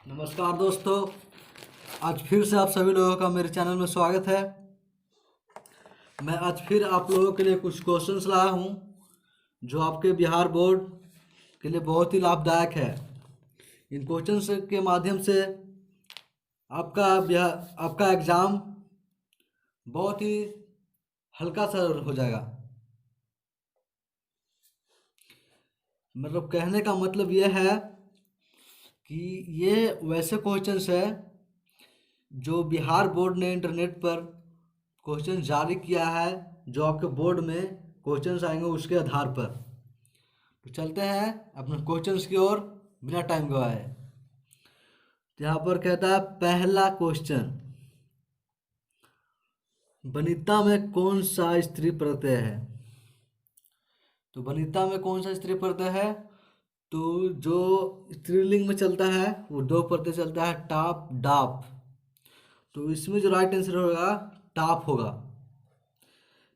नमस्कार दोस्तों, आज फिर से आप सभी लोगों का मेरे चैनल में स्वागत है। मैं आज फिर आप लोगों के लिए कुछ क्वेश्चंस लाया हूं जो आपके बिहार बोर्ड के लिए बहुत ही लाभदायक है। इन क्वेश्चंस के माध्यम से आपका एग्ज़ाम बहुत ही हल्का सा हो जाएगा। मतलब कहने का मतलब यह है कि ये वैसे क्वेश्चंस है जो बिहार बोर्ड ने इंटरनेट पर क्वेश्चन जारी किया है, जो आपके बोर्ड में क्वेश्चंस आएंगे उसके आधार पर। तो चलते हैं अपने क्वेश्चंस की ओर बिना टाइम गवाए। यहाँ पर कहता है पहला क्वेश्चन, वनिता में कौन सा स्त्री प्रत्यय है? तो वनिता में कौन सा स्त्री प्रत्यय है? तो जो स्त्रीलिंग में चलता है वो दो प्रत्यय चलता है, टाप डाप। तो इसमें जो राइट आंसर होगा टाप होगा,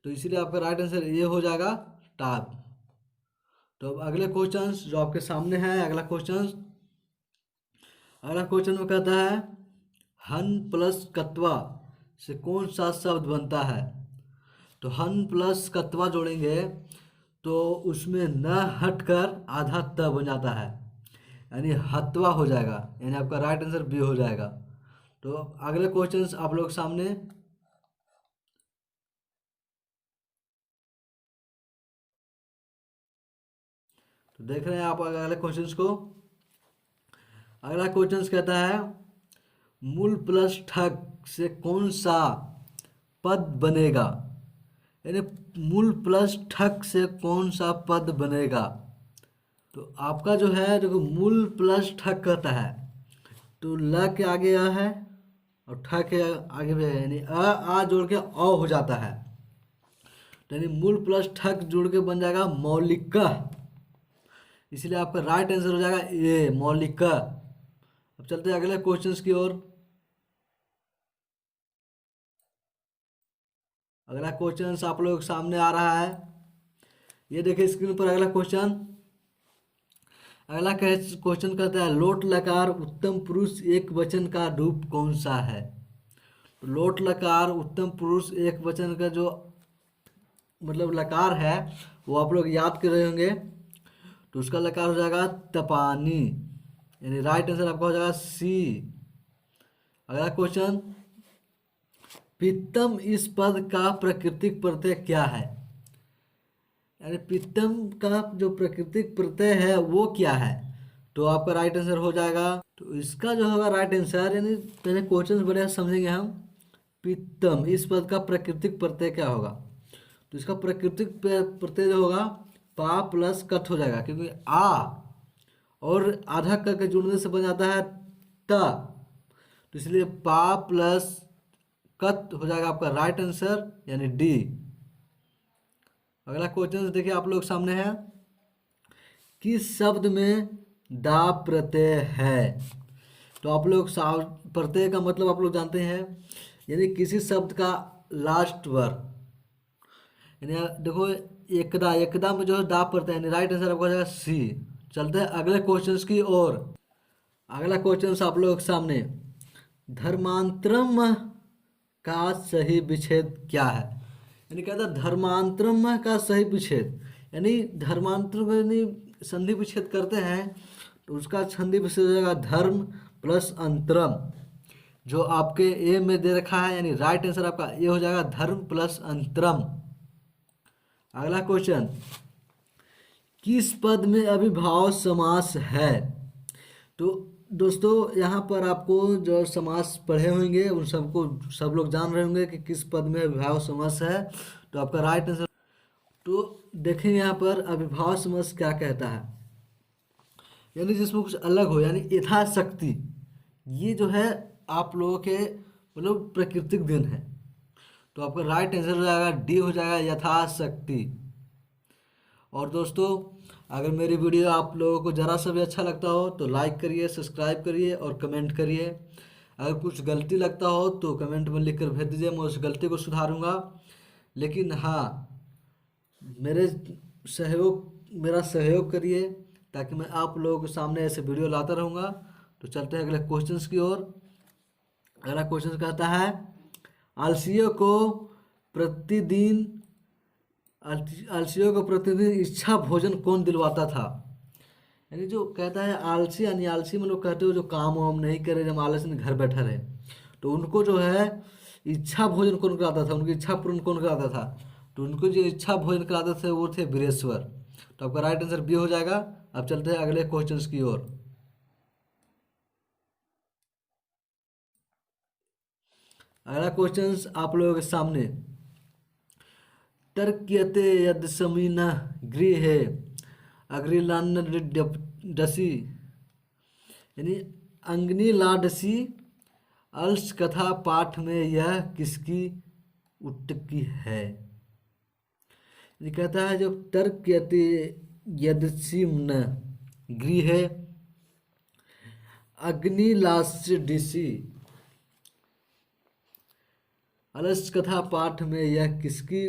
तो इसीलिए आपका राइट आंसर ये हो जाएगा टाप। तो अब अगले क्वेश्चन जो आपके सामने है, अगला क्वेश्चन में कहता है हन प्लस कत्वा से कौन सा शब्द बनता है? तो हन प्लस कत्वा जोड़ेंगे तो उसमें न हटकर आधा त बन जाता है, यानी हत्वा हो जाएगा, यानी आपका राइट आंसर बी हो जाएगा। तो अगले क्वेश्चंस आप लोग सामने, तो देख रहे हैं आप अगले क्वेश्चंस को। अगला क्वेश्चंस कहता है मूल प्लस ठग से कौन सा पद बनेगा? यानी मूल प्लस ठग से कौन सा पद बनेगा? तो आपका जो है देखो, मूल प्लस ठग कहता है तो ल के आगे आ है और ठ के आगे भी है, यानी आ जोड़ के अ हो जाता है। तो यानी मूल प्लस ठग जोड़ के बन जाएगा मौलिका, इसलिए आपका राइट आंसर हो जाएगा ए मौलिका। अब चलते हैं अगले क्वेश्चंस की ओर। अगला क्वेश्चन आप लोग सामने आ रहा है, ये देखिए स्क्रीन पर अगला क्वेश्चन। अगला क्वेश्चन कहता है लोट लकार उत्तम पुरुष एक वचन का रूप कौन सा है? तो लोट लकार उत्तम पुरुष एक वचन का जो मतलब लकार है वो आप लोग याद कर रहे होंगे, तो उसका लकार हो जाएगा तपानी, यानी राइट आंसर आपका हो जाएगा सी। अगला क्वेश्चन, पित्तम इस पद का प्राकृतिक प्रत्यय क्या है? यानी पित्तम का जो प्राकृतिक प्रत्यय है वो क्या है? तो आपका राइट आंसर हो जाएगा, तो इसका जो होगा राइट आंसर, यानी पहले क्वेश्चन बढ़िया समझेंगे हम। पित्तम इस पद का प्राकृतिक प्रत्यय क्या होगा? तो इसका प्राकृतिक प्रत्यय जो होगा पा प्लस कट हो जाएगा, क्योंकि आ और आधा क के जुड़ने से बन जाता है ता, तो इसलिए पा प्लस कत हो जाएगा आपका राइट आंसर, यानी डी। अगला क्वेश्चन देखिए आप लोग सामने है, किस शब्द में दा प्रत्यय है? तो आप लोग प्रत्यय का मतलब आप लोग जानते हैं, यानी किसी शब्द का लास्ट वर्ड, यानी देखो एकदा, एकदा में जो है दा प्रत्यय, यानी राइट आंसर आपका हो जाएगा सी। चलते हैं अगले क्वेश्चंस की ओर। अगला क्वेश्चन आप लोग सामने, धर्मांतरम का सही विच्छेद क्या है? यानी कहता है धर्मांतरम का सही विच्छेद, यानी धर्मांतर में यानी संधि विच्छेद करते हैं तो उसका संधि विच्छेद हो जाएगा धर्म प्लस अंतरम, जो आपके ए में दे रखा है, यानी राइट आंसर आपका ये हो जाएगा धर्म प्लस अंतरम। अगला क्वेश्चन, किस पद में अविभाव समास है? तो दोस्तों यहाँ पर आपको जो समास पढ़े होंगे उन सबको सब लोग जान रहे होंगे कि किस पद में अविभाव समास है, तो आपका राइट आंसर। तो देखेंगे यहाँ पर अविभाव समास क्या कहता है, यानी जिसमें कुछ अलग हो, यानी यथाशक्ति, ये जो है आप लोगों के मतलब प्राकृतिक दिन है, तो आपका राइट आंसर हो जाएगा डी हो जाएगा यथाशक्ति। और दोस्तों अगर मेरी वीडियो आप लोगों को ज़रा सा भी अच्छा लगता हो तो लाइक करिए, सब्सक्राइब करिए और कमेंट करिए। अगर कुछ गलती लगता हो तो कमेंट में लिख कर भेज दीजिए, मैं उस गलती को सुधारूंगा। लेकिन हाँ, मेरा सहयोग करिए ताकि मैं आप लोगों के सामने ऐसे वीडियो लाता रहूँगा। तो चलते हैं अगले क्वेश्चंस की ओर। अगला क्वेश्चन कहता है आलसियों को प्रतिदिन आलसियों को प्रतिदिन इच्छा भोजन कौन दिलवाता था। यानी जो कहता है आलसी, यानी आलसी में लोग कहते हो जो काम वाम नहीं करे, जब आलस में घर बैठा रहे, तो उनको जो है इच्छा भोजन कौन कराता था, उनकी इच्छा पूर्ण कौन कराता था। तो उनको जो इच्छा भोजन कराते थे वो थे वीरेश्वर। तो आपका राइट आंसर बी हो जाएगा। अब चलते हैं अगले क्वेश्चंस की ओर। अगला क्वेश्चंस आप लोगों के सामने, तर्क्यते यद समीन गृहे अग्रिलाडसी, यानी अंगनी लाडसी अल्स कथा पाठ में यह किसकी उत्तकी है। ये कहता है जब तर्क्यते यदसिम्न गृहे अग्निलाडसी अलस कथा पाठ में यह किसकी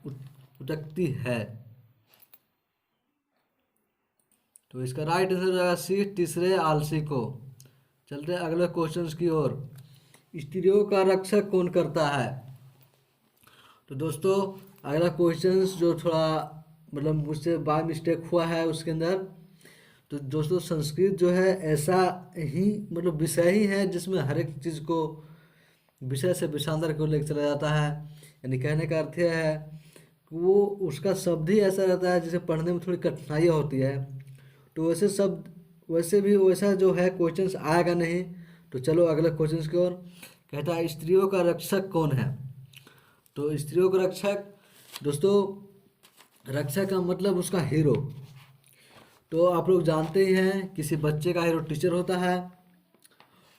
उत्तक्ति है। तो इसका राइट आंसर हो जाएगा सी, तीसरे आलसी को। चलते हैं अगले क्वेश्चंस की ओर। स्त्रियों का रक्षक कौन करता है। तो दोस्तों अगला क्वेश्चंस जो थोड़ा मतलब मुझसे बाय मिस्टेक हुआ है उसके अंदर, तो दोस्तों संस्कृत जो है ऐसा ही मतलब विषय ही है जिसमें हर एक चीज़ को विषय से विषांतर को लेकर चला जाता है। यानी कहने का अर्थ यह है कि वो उसका शब्द ही ऐसा रहता है जिसे पढ़ने में थोड़ी कठिनाइयाँ होती है। तो वैसे शब्द वैसे भी वैसा जो है क्वेश्चंस आएगा नहीं। तो चलो अगले क्वेश्चंस की ओर। कहता है स्त्रियों का रक्षक कौन है। तो स्त्रियों का रक्षक दोस्तों, रक्षक का मतलब उसका हीरो। तो आप लोग जानते ही हैं किसी बच्चे का हीरो टीचर होता है,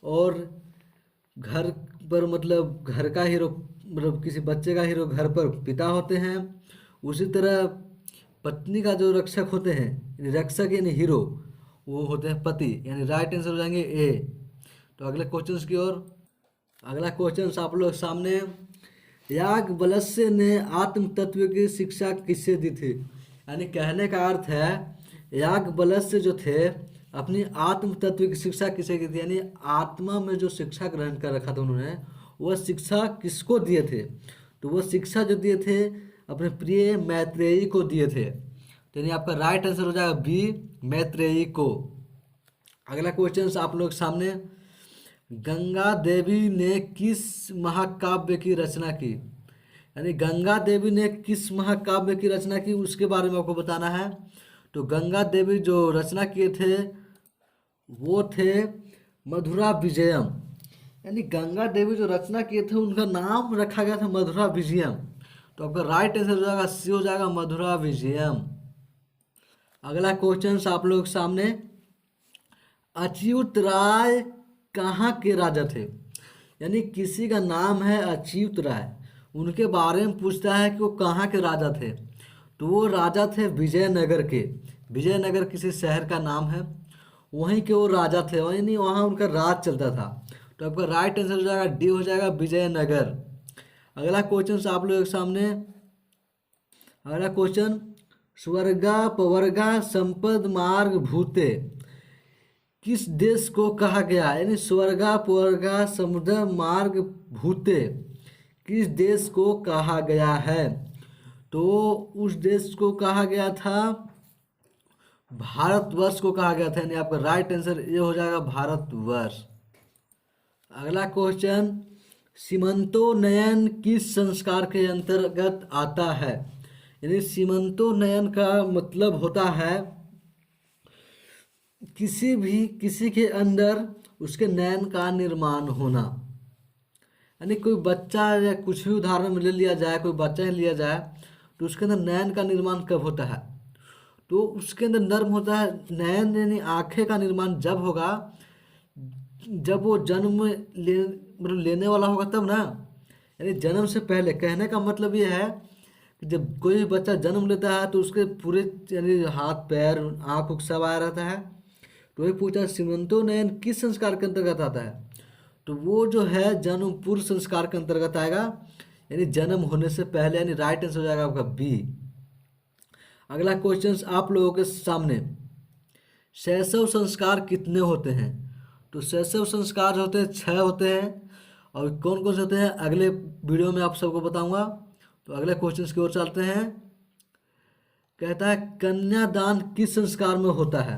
और घर पर मतलब घर का हीरो मतलब किसी बच्चे का हीरो घर पर पिता होते हैं। उसी तरह पत्नी का जो रक्षक होते हैं, यानी रक्षक यानी हीरो, वो होते हैं पति। यानी राइट आंसर हो जाएंगे ए। तो अगले क्वेश्चंस की ओर। अगला क्वेश्चन आप लोग सामने, याज्ञवल्क्य ने आत्म तत्व की शिक्षा किससे दी थी। यानी कहने का अर्थ है याज्ञवल्क्य जो थे अपनी आत्म तत्व की शिक्षा किसे की थी, यानी आत्मा में जो शिक्षा ग्रहण कर रखा था उन्होंने, वह शिक्षा किसको दिए थे। तो वह शिक्षा जो दिए थे अपने प्रिय मैत्रेयी को दिए थे। तो यानी आपका राइट आंसर हो जाएगा बी, मैत्रेयी को। अगला क्वेश्चन आप लोग सामने, गंगा देवी ने किस महाकाव्य की रचना की। यानी गंगा देवी ने किस महाकाव्य की रचना की उसके बारे में आपको बताना है। तो गंगा देवी जो रचना किए थे वो थे मधुरा विजयम। यानी गंगा देवी जो रचना किए थे उनका नाम रखा गया था मधुरा विजयम। तो आपका राइट आंसर हो जाएगा सी, हो जाएगा मधुरा विजयम। अगला क्वेश्चन आप लोग सामने, अच्युत राय कहाँ के राजा थे। यानी किसी का नाम है अच्युत राय, उनके बारे में पूछता है कि वो कहाँ के राजा थे। तो वो राजा थे विजयनगर के। विजयनगर किसी शहर का नाम है, वहीं के वो राजा थे, यानी वहाँ उनका राज चलता था। तो आपका राइट आंसर हो जाएगा डी, हो जाएगा विजयनगर। अगला क्वेश्चन आप लोगों के सामने। अगला क्वेश्चन, स्वर्गा पवर्गा संपद मार्ग भूते किस देश को कहा गया। यानी स्वर्गा पवर्गा समुद्र मार्ग भूते किस देश को कहा गया है। तो उस देश को कहा गया था भारतवर्ष को कहा गया था। यानी आपका राइट आंसर ये हो जाएगा भारतवर्ष। अगला क्वेश्चन, सीमंतोन्नयन किस संस्कार के अंतर्गत आता है। यानी सीमंतोन्नयन का मतलब होता है किसी के अंदर उसके नयन का निर्माण होना। यानी कोई बच्चा या कुछ भी उदाहरण में ले लिया जाए, कोई बच्चा ही लिया जाए, तो उसके अंदर नयन का निर्माण कब होता है। तो उसके अंदर नर्म होता है नयन, यानी आँखें का निर्माण जब होगा जब वो जन्म मतलब लेने वाला होगा तब ना। यानी जन्म से पहले, कहने का मतलब ये है कि जब कोई भी बच्चा जन्म लेता है तो उसके पूरे यानी हाथ पैर आँख उख सब आया रहता है। तो वही पूछा सीमंतोन्नयन किस संस्कार के अंतर्गत आता है। तो वो जो है जन्म पूर्व संस्कार के अंतर्गत आएगा, यानी जन्म होने से पहले। यानी राइट आंसर हो जाएगा आपका बी। अगला क्वेश्चन आप लोगों के सामने, शैशव संस्कार कितने होते हैं। तो शैशव संस्कार जो होते हैं 6 होते हैं, और कौन कौन से होते हैं अगले वीडियो में आप सबको बताऊंगा। तो अगले क्वेश्चन की ओर चलते हैं। कहता है कन्यादान किस संस्कार में होता है।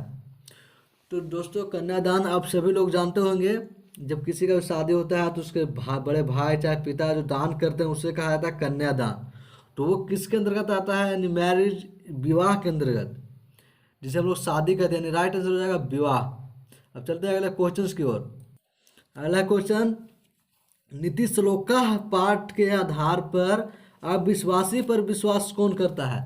तो दोस्तों कन्यादान आप सभी लोग जानते होंगे, जब किसी का शादी होता है तो उसके बड़े भाई चाहे पिता जो दान करते हैं उसे कहा जाता है कन्यादान। तो वो किसके अंतर्गत आता है, यानी मैरिज, विवाह के अंतर्गत, जिसे हम लोग शादी कहते हैं। राइट आंसर हो जाएगा विवाह। अब चलते हैं अगले क्वेश्चन की ओर। अगला क्वेश्चन, नीति श्लोका पाठ के आधार पर अविश्वासी पर विश्वास कौन करता है।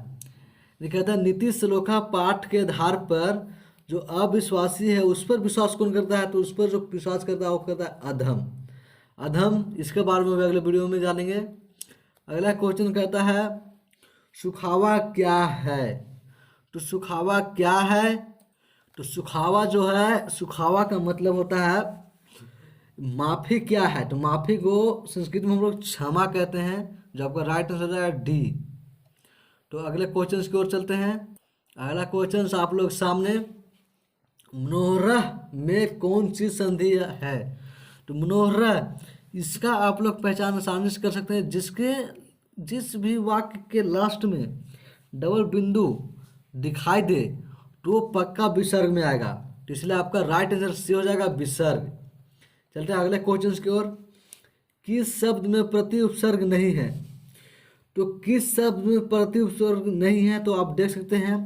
ये कहता है नीति श्लोका पाठ के आधार पर जो अविश्वासी है उस पर विश्वास कौन करता है। तो उस पर जो विश्वास करता है वो करता है अधम। अधम, इसके बारे में भी अगले वीडियो में जानेंगे। अगला क्वेश्चन कहता है सुखावा क्या है। तो सुखावा क्या है, तो सुखावा जो है, सुखावा का मतलब होता है माफी। क्या है, तो माफी को संस्कृत में हम लोग क्षमा कहते हैं, जो आपका राइट आंसर हो जाएगा डी। तो अगले क्वेश्चन की ओर चलते हैं। अगला क्वेश्चन आप लोग सामने, मनोहरह में कौन सी संधि है। तो मनोहरह, इसका आप लोग पहचान आसानी से कर सकते हैं, जिस भी वाक्य के लास्ट में डबल बिंदु दिखाई दे तो वो पक्का विसर्ग में आएगा। तो इसलिए आपका राइट आंसर सी हो जाएगा विसर्ग। चलते हैं अगले क्वेश्चन की ओर। किस शब्द में प्रति उपसर्ग नहीं है। तो किस शब्द में प्रति उपसर्ग नहीं है, तो आप देख सकते हैं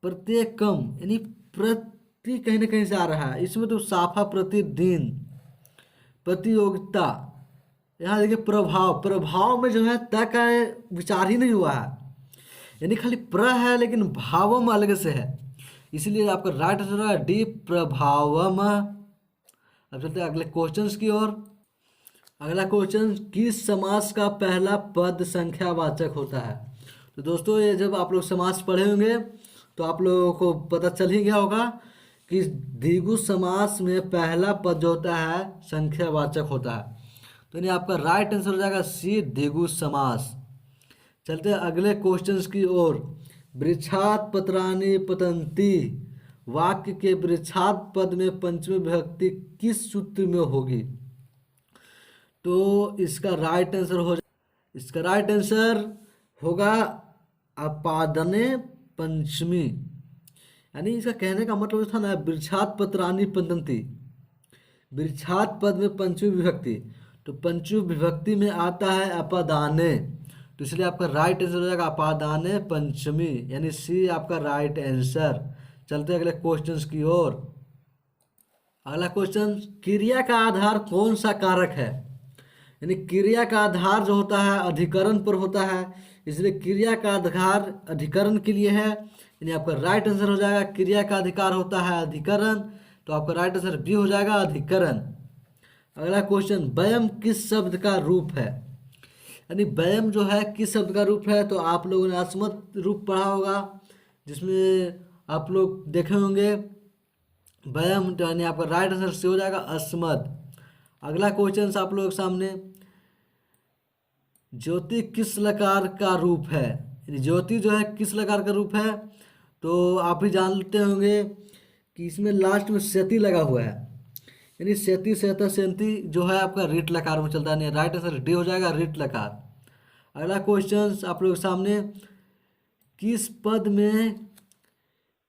प्रत्येकम, यानी प्रति कहीं ना कहीं से आ रहा है इसमें। तो साफा, प्रतिदिन, प्रतियोगिता। यहाँ देखिए प्रभाव, प्रभाव में जो है त का विचार ही नहीं हुआ है, यानी खाली प्र है लेकिन भावम अलग से है, इसलिए आपका राइट आंसर है डी, प्रभावम। अब चलते हैं अगले क्वेश्चंस की ओर। अगला क्वेश्चन, किस समास का पहला पद संख्यावाचक होता है। तो दोस्तों ये जब आप लोग समास पढ़े होंगे तो आप लोगों को पता चल ही गया होगा कि द्विगु समास में पहला पद जो होता है संख्यावाचक होता है। तो यानी आपका राइट आंसर हो जाएगा सी, द्विगु समास। चलते हैं अगले क्वेश्चंस की ओर। वृक्षात पत्राणि पतंती, वाक्य के वृक्षात पद में पंचमी विभक्ति किस सूत्र में होगी। तो इसका राइट आंसर होगा अपादने पंचमी। यानी इसका कहने का मतलब था ना, वृक्षात पत्राणि पतंती, वृक्षात पद में पंचमी विभक्ति, तो पंचमी विभक्ति में आता है अपादाने। तो इसलिए आपका राइट आंसर हो जाएगा अपादाने पंचमी, यानी सी आपका राइट आंसर। चलते अगले क्वेश्चंस की ओर। अगला क्वेश्चन, क्रिया का आधार कौन सा कारक है। यानी क्रिया का आधार जो होता है अधिकरण पर होता है, इसलिए क्रिया का आधार अधिकरण के लिए है, यानी आपका राइट आंसर हो जाएगा क्रिया का अधिकार होता है अधिकरण। तो आपका राइट आंसर बी हो जाएगा अधिकरण। अगला क्वेश्चन, व्यम किस शब्द का रूप है। यानी व्यम जो है किस शब्द का रूप है। तो आप लोगों ने अस्मत् रूप पढ़ा होगा, जिसमें आप लोग देखे होंगे व्यम, तो यानी आपका राइट आंसर से हो जाएगा अस्मद। अगला क्वेश्चन आप लोग सामने, ज्योति किस लकार का रूप है। यानी ज्योति जो है किस लकार का रूप है। तो आप ही जानते होंगे कि इसमें लास्ट में सेती लगा हुआ है, यानी सेती, सेता, सेंती जो है आपका रीट लकार में चलता है। राइट आंसर डी हो जाएगा रीट लकार। अगला क्वेश्चन आप लोग सामने, किस पद में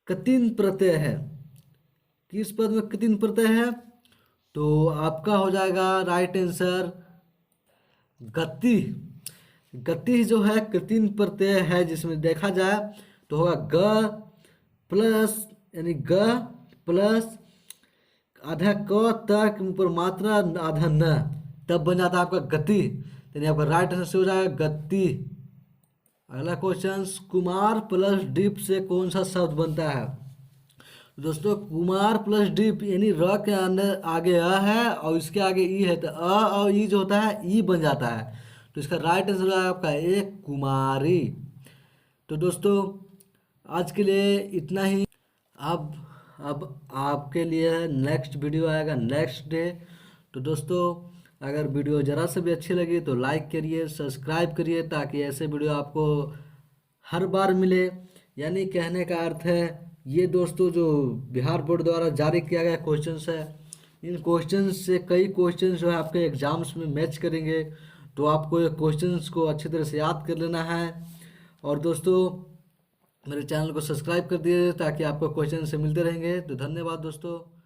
कतिन प्रत्यय है। किस पद में कतिन प्रत्यय है। तो आपका हो जाएगा राइट आंसर गति। गति जो है कृत्रिम प्रत्यय है, जिसमें देखा जाए तो होगा ग प्लस, यानी ग प्लस आधा क तक पर मात्रा आधा न, तब बन जाता है आपका गति। यानी आपका राइट आंसर से हो जाएगा गति। अगला क्वेश्चन, कुमार प्लस डीप से कौन सा शब्द बनता है। दोस्तों कुमार प्लस डीप, यानी र के अंदर आगे अ है और इसके आगे ई है, तो अ और ई जो होता है ई बन जाता है। तो इसका राइट आंसर है आपका ए, कुमारी। तो दोस्तों आज के लिए इतना ही। अब आपके लिए नेक्स्ट वीडियो आएगा नेक्स्ट डे। तो दोस्तों अगर वीडियो ज़रा से भी अच्छी लगी तो लाइक करिए, सब्सक्राइब करिए, ताकि ऐसे वीडियो आपको हर बार मिले। यानी कहने का अर्थ है ये दोस्तों जो बिहार बोर्ड द्वारा जारी किया गया क्वेश्चंस है, इन क्वेश्चन से कई क्वेश्चन जो है आपके एग्जाम्स में मैच करेंगे, तो आपको ये क्वेश्चंस को अच्छी तरह से याद कर लेना है। और दोस्तों मेरे चैनल को सब्सक्राइब कर दिए ताकि आपको क्वेश्चन से मिलते रहेंगे। तो धन्यवाद दोस्तों।